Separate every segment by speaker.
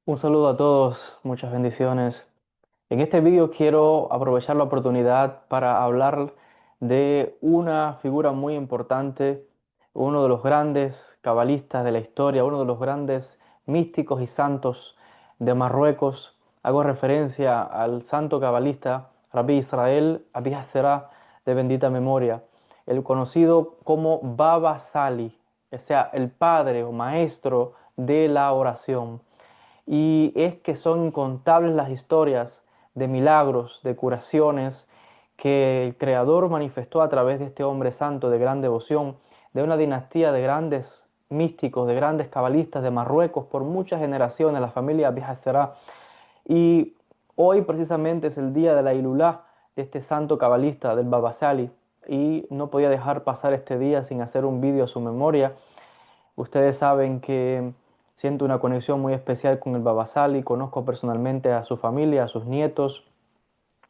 Speaker 1: Un saludo a todos, muchas bendiciones. En este vídeo quiero aprovechar la oportunidad para hablar de una figura muy importante, uno de los grandes cabalistas de la historia, uno de los grandes místicos y santos de Marruecos. Hago referencia al santo cabalista Rabbi Israel Abi Hasserá, de bendita memoria, el conocido como Baba Sali, o sea, el padre o maestro de la oración. Y es que son incontables las historias de milagros, de curaciones que el Creador manifestó a través de este hombre santo de gran devoción, de una dinastía de grandes místicos, de grandes cabalistas de Marruecos por muchas generaciones, la familia Será. Y hoy precisamente es el día de la Ilulá de este santo cabalista del Baba Sali, y no podía dejar pasar este día sin hacer un vídeo a su memoria. Ustedes saben que siento una conexión muy especial con el Baba Sali, conozco personalmente a su familia, a sus nietos,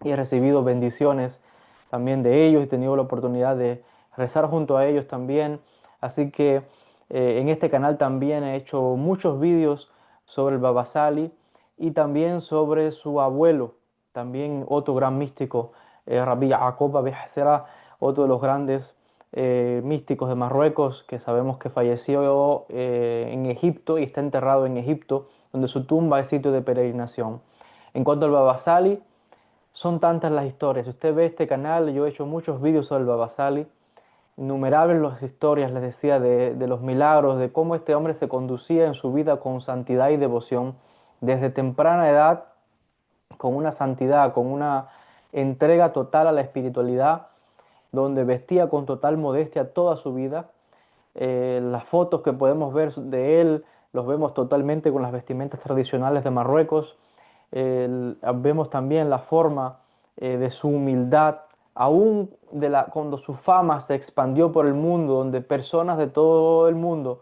Speaker 1: y he recibido bendiciones también de ellos, he tenido la oportunidad de rezar junto a ellos también. Así que en este canal también he hecho muchos vídeos sobre el Baba Sali y también sobre su abuelo, también otro gran místico, Rabbi Yaqub Abi Hasera, otro de los grandes místicos de Marruecos, que sabemos que falleció en Egipto y está enterrado en Egipto, donde su tumba es sitio de peregrinación. En cuanto al Baba Sali, son tantas las historias. Si usted ve este canal, yo he hecho muchos vídeos sobre el Baba Sali, innumerables las historias, les decía, de los milagros, de cómo este hombre se conducía en su vida con santidad y devoción, desde temprana edad, con una santidad, con una entrega total a la espiritualidad, donde vestía con total modestia toda su vida. Las fotos que podemos ver de él los vemos totalmente con las vestimentas tradicionales de Marruecos. Vemos también la forma de su humildad, aún cuando su fama se expandió por el mundo, donde personas de todo el mundo,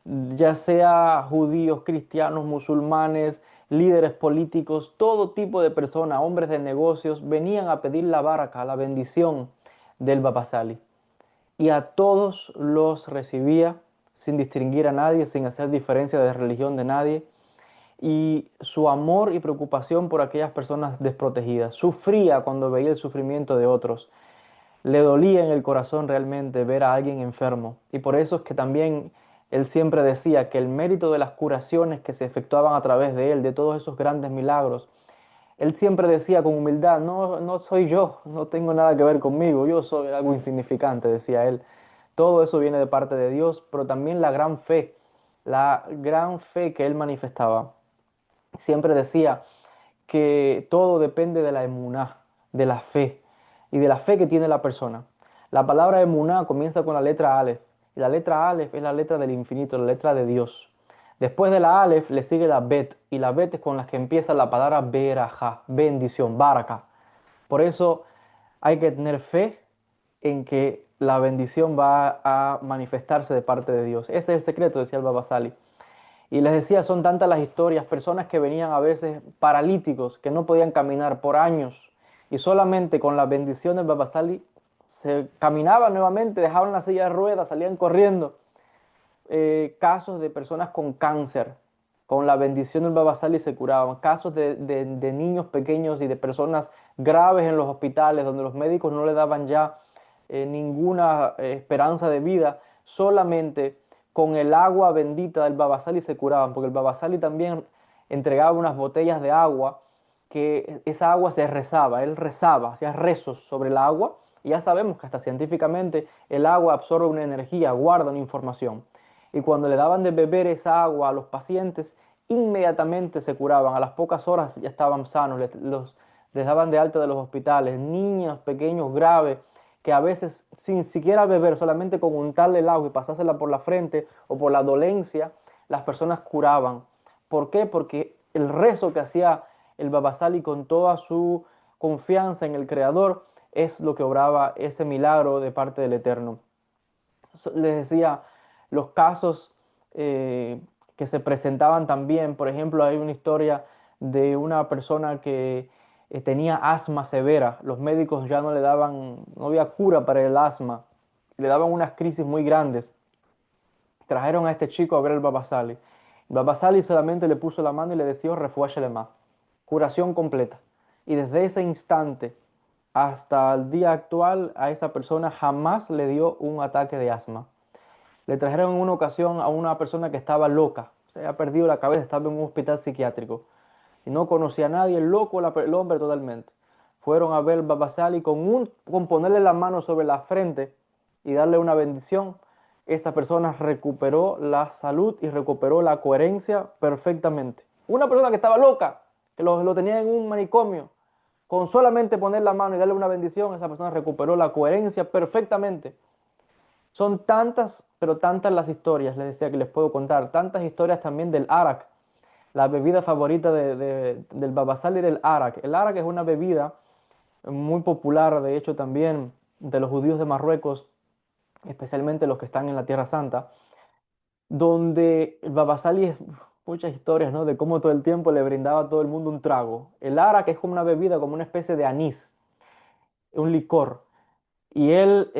Speaker 1: ya sea judíos, cristianos, musulmanes, líderes políticos, todo tipo de personas, hombres de negocios, venían a pedir la baraka, la bendición del Baba Sali, y a todos los recibía sin distinguir a nadie, sin hacer diferencia de religión de nadie, y su amor y preocupación por aquellas personas desprotegidas. Sufría cuando veía el sufrimiento de otros. Le dolía en el corazón realmente ver a alguien enfermo. Y por eso es que también él siempre decía que el mérito de las curaciones que se efectuaban a través de él, de todos esos grandes milagros, él siempre decía con humildad: no, no soy yo, no tengo nada que ver conmigo, yo soy algo insignificante, decía él. Todo eso viene de parte de Dios, pero también la gran fe que él manifestaba. Siempre decía que todo depende de la emuná, de la fe, y de la fe que tiene la persona. La palabra emuná comienza con la letra Aleph, y la letra Aleph es la letra del infinito, la letra de Dios. Después de la Aleph le sigue la Bet, y la Bet es con la que empieza la palabra Berajá, bendición, baraka. Por eso hay que tener fe en que la bendición va a manifestarse de parte de Dios. Ese es el secreto, decía el Baba Sali. Y les decía, son tantas las historias, personas que venían a veces paralíticos, que no podían caminar por años, y solamente con la bendición del Baba Sali se caminaban nuevamente, dejaban la silla de ruedas, salían corriendo. Casos de personas con cáncer, con la bendición del Baba Sali se curaban. Casos de niños pequeños y de personas graves en los hospitales, donde los médicos no le daban ya ninguna esperanza de vida, solamente con el agua bendita del Baba Sali se curaban, porque el Baba Sali también entregaba unas botellas de agua, que esa agua se rezaba, él rezaba, hacía rezos sobre el agua, y ya sabemos que hasta científicamente el agua absorbe una energía, guarda una información. Y cuando le daban de beber esa agua a los pacientes, inmediatamente se curaban, a las pocas horas ya estaban sanos, les daban de alta de los hospitales, niños pequeños graves, que a veces sin siquiera beber, solamente con untarle el agua y pasársela por la frente o por la dolencia, las personas curaban. ¿Por qué? Porque el rezo que hacía el Baba Sali con toda su confianza en el Creador es lo que obraba ese milagro de parte del Eterno. Les decía, los casos que se presentaban también, por ejemplo, hay una historia de una persona que tenía asma severa. Los médicos ya no le daban, no había cura para el asma, le daban unas crisis muy grandes. Trajeron a este chico a ver el Baba Sali, Baba Sali solamente le puso la mano y le decía, refuá Shelema, curación completa. Y desde ese instante hasta el día actual, a esa persona jamás le dio un ataque de asma. Le trajeron en una ocasión a una persona que estaba loca, se había perdido la cabeza, estaba en un hospital psiquiátrico y no conocía a nadie, el loco, el hombre totalmente. Fueron a ver Baba Sali con ponerle la mano sobre la frente y darle una bendición. Esa persona recuperó la salud y recuperó la coherencia perfectamente. Una persona que estaba loca, que lo tenía en un manicomio, con solamente poner la mano y darle una bendición, esa persona recuperó la coherencia perfectamente. Son tantas, pero tantas las historias, les decía que les puedo contar, tantas historias también del arak, la bebida favorita del Baba Sali era el arak. El arak es una bebida muy popular, de hecho también de los judíos de Marruecos, especialmente los que están en la Tierra Santa, donde el Baba Sali es muchas historias, ¿no? De cómo todo el tiempo le brindaba a todo el mundo un trago. El arak es como una bebida, como una especie de anís, un licor. Y él,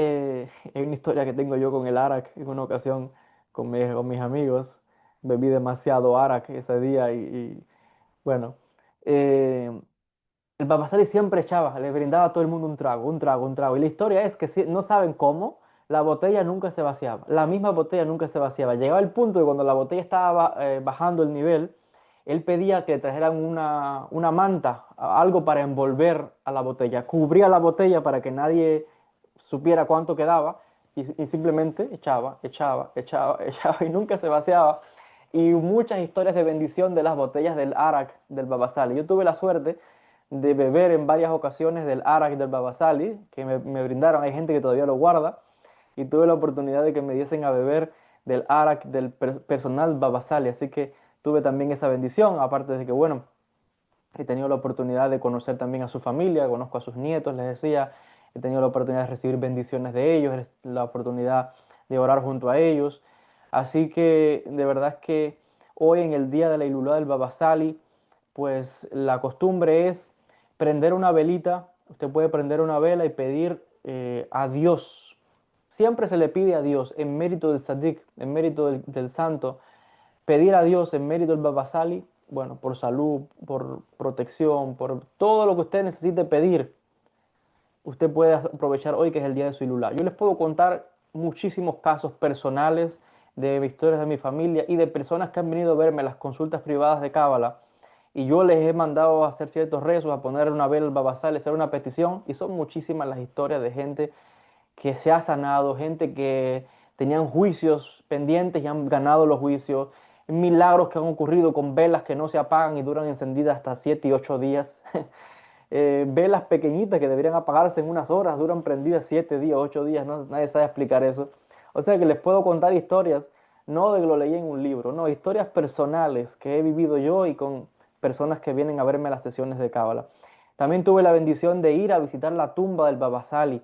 Speaker 1: hay una historia que tengo yo con el arak en una ocasión con mis amigos. Bebí demasiado arak ese día y bueno, eh, el Babasari siempre echaba, le brindaba a todo el mundo un trago, un trago, un trago. Y la historia es que no saben cómo, la botella nunca se vaciaba. La misma botella nunca se vaciaba. Llegaba el punto de cuando la botella estaba bajando el nivel, él pedía que trajeran una manta, algo para envolver a la botella. Cubría la botella para que nadie supiera cuánto quedaba y simplemente echaba, echaba, echaba, echaba y nunca se vaciaba. Y muchas historias de bendición de las botellas del Arak del Babasali. Yo tuve la suerte de beber en varias ocasiones del Arak del Babasali, que me brindaron, hay gente que todavía lo guarda, y tuve la oportunidad de que me diesen a beber del Arak del personal Babasali, así que tuve también esa bendición, aparte de que, bueno, he tenido la oportunidad de conocer también a su familia, conozco a sus nietos, les decía, he tenido la oportunidad de recibir bendiciones de ellos, la oportunidad de orar junto a ellos, así que de verdad es que hoy en el día de la Ilulá del Babasali, pues la costumbre es prender una velita, usted puede prender una vela y pedir a Dios. Siempre se le pide a Dios en mérito del Sadik, en mérito del santo, pedir a Dios en mérito del Babasali, bueno, por salud, por protección, por todo lo que usted necesite pedir, usted puede aprovechar hoy que es el día de su Ilulá. Yo les puedo contar muchísimos casos personales de historias de mi familia y de personas que han venido a verme las consultas privadas de Cábala y yo les he mandado a hacer ciertos rezos, a poner una vela al Babasali, a hacer una petición y son muchísimas las historias de gente que se ha sanado, gente que tenían juicios pendientes y han ganado los juicios, milagros que han ocurrido con velas que no se apagan y duran encendidas hasta 7 y 8 días. Velas pequeñitas que deberían apagarse en unas horas, duran prendidas 7 días, 8 días, ¿no? Nadie sabe explicar eso. O sea que les puedo contar historias, no de que lo leí en un libro, no, historias personales que he vivido yo y con personas que vienen a verme a las sesiones de Cábala. También tuve la bendición de ir a visitar la tumba del Babasali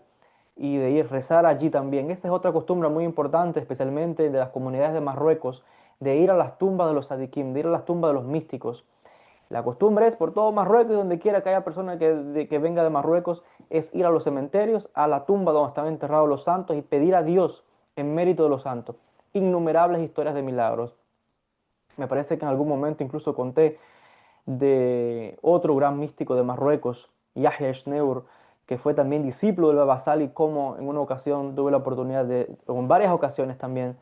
Speaker 1: y de ir a rezar allí también. Esta es otra costumbre muy importante, especialmente de las comunidades de Marruecos, de ir a las tumbas de los sadikim, de ir a las tumbas de los místicos. La costumbre es por todo Marruecos y donde quiera que haya persona que venga de Marruecos, es ir a los cementerios, a la tumba donde están enterrados los santos y pedir a Dios en mérito de los santos. Innumerables historias de milagros. Me parece que en algún momento incluso conté de otro gran místico de Marruecos, Yahya Eshneur, que fue también discípulo del Baba Sali, como en una ocasión tuve la oportunidad o en varias ocasiones también,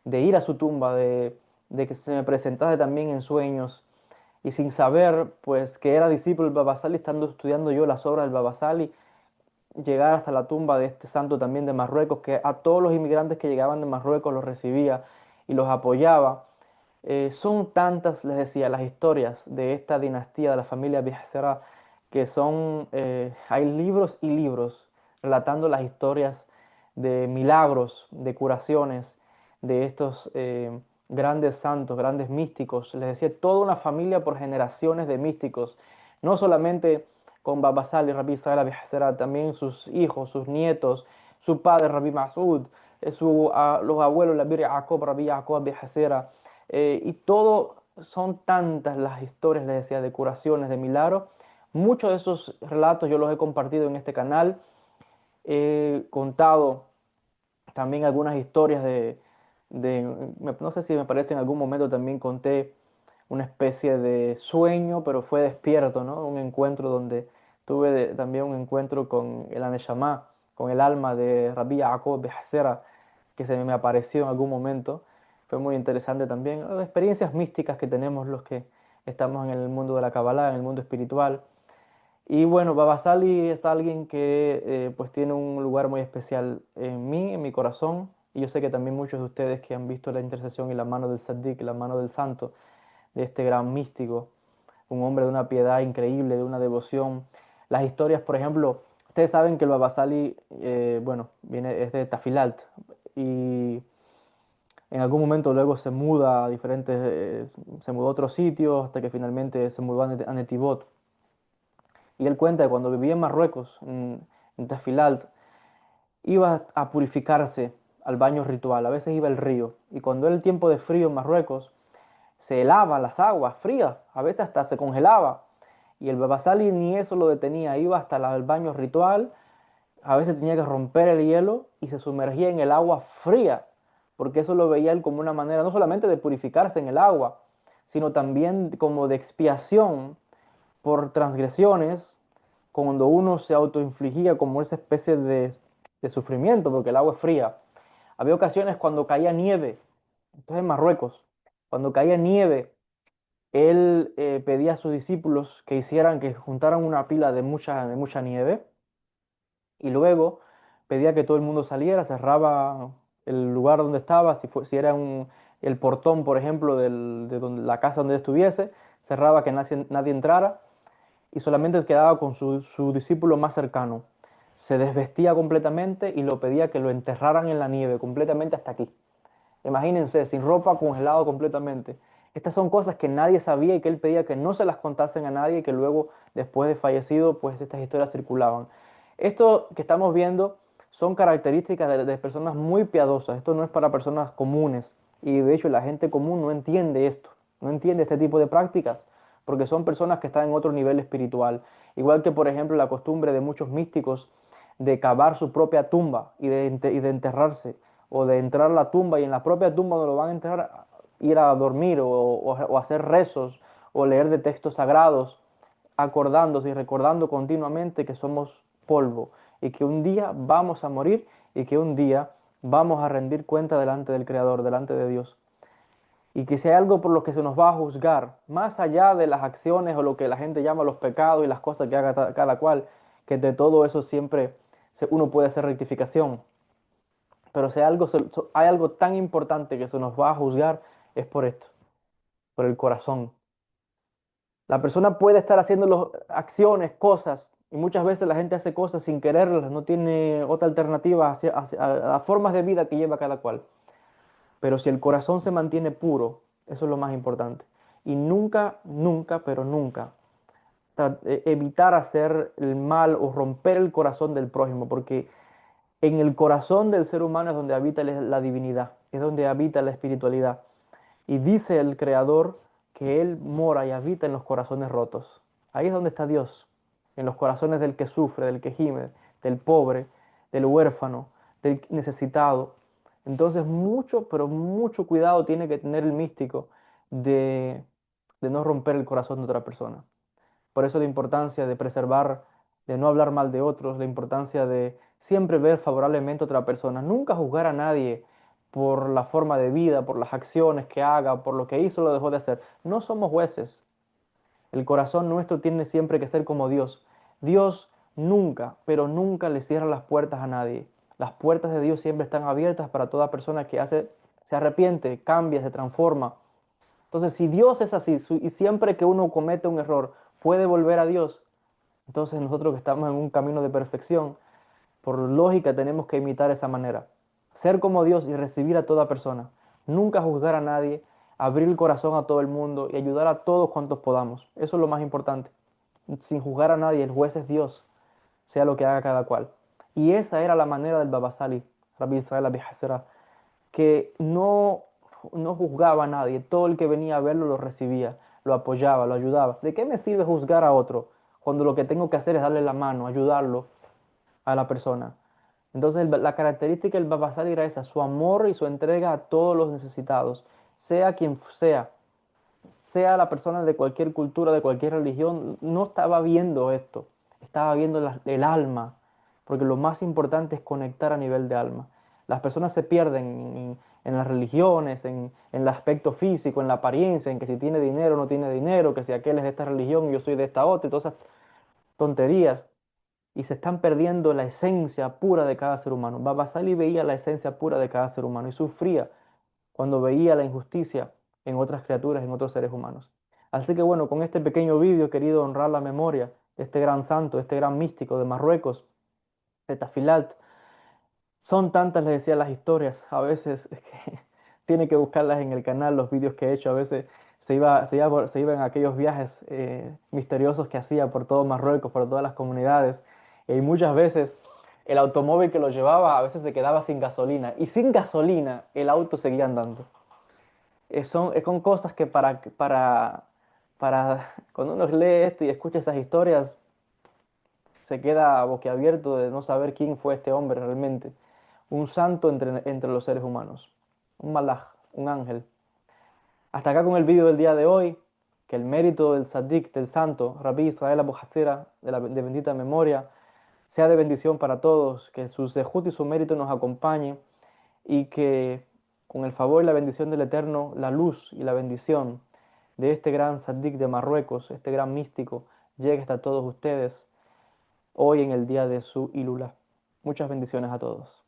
Speaker 1: de ir a su tumba, de que se me presentase también en sueños, y sin saber pues que era discípulo del Baba Sali, estando estudiando yo las obras del Baba Sali, llegar hasta la tumba de este santo también de Marruecos, que a todos los inmigrantes que llegaban de Marruecos los recibía y los apoyaba. Son tantas, les decía, las historias de esta dinastía de la familia Becerra que son, hay libros y libros relatando las historias de milagros, de curaciones de estos grandes santos, grandes místicos. Les decía, toda una familia por generaciones de místicos, no solamente con Baba Sali, Rabbi Israel Becerra, también sus hijos, sus nietos, su padre Rabbi Masud, los abuelos, la Rabbi Jacob, Rabbi Jacob Becerra, y todo, son tantas las historias, les decía, de curaciones, de milagros. Muchos de esos relatos yo los he compartido en este canal. He contado también algunas historias no sé si me parece en algún momento también conté una especie de sueño, pero fue despierto, ¿no? Un encuentro donde tuve también un encuentro con el Aneshama, con el alma de Rabbi Yaakov de Hasera, que se me apareció en algún momento. Fue muy interesante también. Experiencias místicas que tenemos los que estamos en el mundo de la Kabbalah, en el mundo espiritual. Y bueno, Baba Sali es alguien que pues tiene un lugar muy especial en mí, en mi corazón. Y yo sé que también muchos de ustedes que han visto la intercesión y la mano del Saddik, la mano del santo, de este gran místico, un hombre de una piedad increíble, de una devoción. Las historias, por ejemplo, ustedes saben que el Baba Sali, bueno, es de Tafilalt y en algún momento luego se muda a se mudó a otros sitios hasta que finalmente se mudó a Netivot. Y él cuenta que cuando vivía en Marruecos, en Tafilalt, iba a purificarse al baño ritual, a veces iba al río. Y cuando era el tiempo de frío en Marruecos, se helaba las aguas frías, a veces hasta se congelaba. Y el Babasali ni eso lo detenía, iba hasta el baño ritual, a veces tenía que romper el hielo y se sumergía en el agua fría, porque eso lo veía él como una manera no solamente de purificarse en el agua, sino también como de expiación por transgresiones, cuando uno se autoinfligía como esa especie de sufrimiento, porque el agua es fría. Había ocasiones cuando caía nieve, entonces en Marruecos, cuando caía nieve, él pedía a sus discípulos que hicieran, que juntaran una pila de mucha nieve y luego pedía que todo el mundo saliera, cerraba el lugar donde estaba, si era el portón, por ejemplo, de la casa donde estuviese, cerraba que nadie entrara y solamente quedaba con su discípulo más cercano. Se desvestía completamente y lo pedía que lo enterraran en la nieve, completamente hasta aquí. Imagínense, sin ropa, congelado completamente. Estas son cosas que nadie sabía y que él pedía que no se las contasen a nadie y que luego, después de fallecido, pues estas historias circulaban. Esto que estamos viendo son características de personas muy piadosas. Esto no es para personas comunes. Y de hecho la gente común no entiende esto, no entiende este tipo de prácticas, porque son personas que están en otro nivel espiritual. Igual que, por ejemplo, la costumbre de muchos místicos de cavar su propia tumba y de enterrarse o de entrar a la tumba y en la propia tumba donde lo van a enterrar, ir a dormir o hacer rezos o leer de textos sagrados, acordándose y recordando continuamente que somos polvo y que un día vamos a morir y que un día vamos a rendir cuenta delante del Creador, delante de Dios. Y que si hay algo por lo que se nos va a juzgar, más allá de las acciones o lo que la gente llama los pecados y las cosas que haga cada cual, que de todo eso siempre uno puede hacer rectificación. Pero si hay algo tan importante que se nos va a juzgar, es por esto, por el corazón. La persona puede estar haciendo acciones, cosas, y muchas veces la gente hace cosas sin quererlas, no tiene otra alternativa a las formas de vida que lleva cada cual. Pero si el corazón se mantiene puro, eso es lo más importante. Y nunca, nunca, pero nunca evitar hacer el mal o romper el corazón del prójimo, porque en el corazón del ser humano es donde habita la divinidad, es donde habita la espiritualidad. Y dice el Creador que Él mora y habita en los corazones rotos. Ahí es donde está Dios, en los corazones del que sufre, del que gime, del pobre, del huérfano, del necesitado. Entonces mucho, pero mucho cuidado tiene que tener el místico de, de no romper el corazón de otra persona. Por eso la importancia de preservar, de no hablar mal de otros, la importancia de siempre ver favorablemente a otra persona, nunca juzgar a nadie por la forma de vida, por las acciones que haga, por lo que hizo o lo dejó de hacer. No somos jueces. El corazón nuestro tiene siempre que ser como Dios. Dios nunca, pero nunca le cierra las puertas a nadie. Las puertas de Dios siempre están abiertas para toda persona que se arrepiente, cambia, se transforma. Entonces, si Dios es así y siempre que uno comete un error puede volver a Dios, entonces nosotros que estamos en un camino de perfección, por lógica tenemos que imitar esa manera. Ser como Dios y recibir a toda persona. Nunca juzgar a nadie, abrir el corazón a todo el mundo y ayudar a todos cuantos podamos. Eso es lo más importante. Sin juzgar a nadie, el juez es Dios, sea lo que haga cada cual. Y esa era la manera del Baba Sali, Rabbi Israel Abi Hasera, que no juzgaba a nadie, todo el que venía a verlo lo recibía, lo apoyaba, lo ayudaba. ¿De qué me sirve juzgar a otro cuando lo que tengo que hacer es darle la mano, ayudarlo a la persona? Entonces la característica del Baba Sali era esa, su amor y su entrega a todos los necesitados, sea quien sea la persona de cualquier cultura, de cualquier religión, no estaba viendo esto, estaba viendo el alma, porque lo más importante es conectar a nivel de alma. Las personas se pierden en las religiones, en el aspecto físico, en la apariencia, en que si tiene dinero o no tiene dinero, que si aquel es de esta religión y yo soy de esta otra, y todas esas tonterías, y se están perdiendo la esencia pura de cada ser humano. Baba Sali veía la esencia pura de cada ser humano y sufría cuando veía la injusticia en otras criaturas, en otros seres humanos. Así que bueno, con este pequeño vídeo he querido honrar la memoria de este gran santo, de este gran místico de Marruecos, de Tafilalt. Son tantas, les decía, las historias, a veces es que tiene que buscarlas en el canal, los vídeos que he hecho, a veces se iba en aquellos viajes misteriosos que hacía por todo Marruecos, por todas las comunidades, y muchas veces el automóvil que lo llevaba a veces se quedaba sin gasolina, y sin gasolina el auto seguía andando. Son cosas que cuando uno lee esto y escucha esas historias, se queda boquiabierto de no saber quién fue este hombre realmente. Un santo entre los seres humanos. Un malaj, un ángel. Hasta acá con el vídeo del día de hoy. Que el mérito del Sadik, del santo, Rabbi Israel Abu Hasira, de bendita memoria, sea de bendición para todos. Que su sejut y su mérito nos acompañen. Y que con el favor y la bendición del Eterno, la luz y la bendición de este gran Sadik de Marruecos, este gran místico, llegue hasta todos ustedes hoy en el día de su Ilula. Muchas bendiciones a todos.